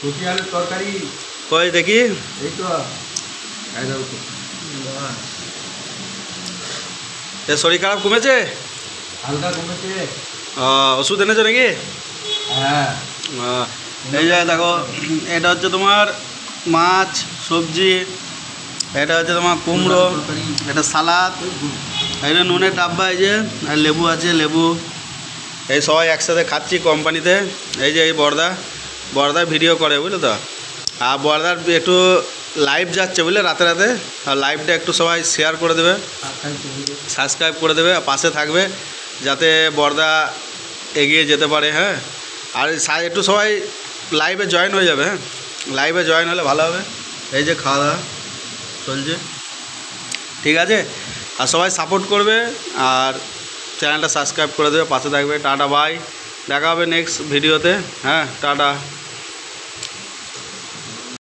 Copy আলুর তরকারি। কই দেখি। এই তো শরীর খারাপ কমেছে? হালকা কমেছে। ওষুধ এনেছো নাকি? হ্যাঁ। এই যে দেখো, এটা হচ্ছে তোমার মাছ সবজি, এটা হচ্ছে তোমার কুমড়ো, এটা সালাদ, এটা নুনের ডাব্বা, এই যে আর লেবু আছে, লেবু। এই সবাই একসাথে খাচ্ছি কোম্পানিতে। এই যে এই বর্দা ভিডিও করে, বুঝলো তো। আর বর্দার একটু লাইভ যাচ্ছে বুঝলে, রাতে রাতে। আর লাইভটা একটু সবাই শেয়ার করে দেবে, সাবস্ক্রাইব করে দেবে, পাশে থাকবে যাতে বর্দা এগিয়ে যেতে পারে। হ্যাঁ, আর একটু সবাই লাইভে জয়েন হয়ে যাবে। হ্যাঁ, লাইভে জয়েন হলে ভালো হবে। এই যে খাওয়া দাওয়া চলছে, ঠিক আছে। আর সবাই সাপোর্ট করবে আর চ্যানেলটা সাবস্ক্রাইব করে দেবে, পাশে থাকবে। টাটা বাই, দেখা হবে নেক্সট ভিডিওতে। হ্যাঁ, টাটা।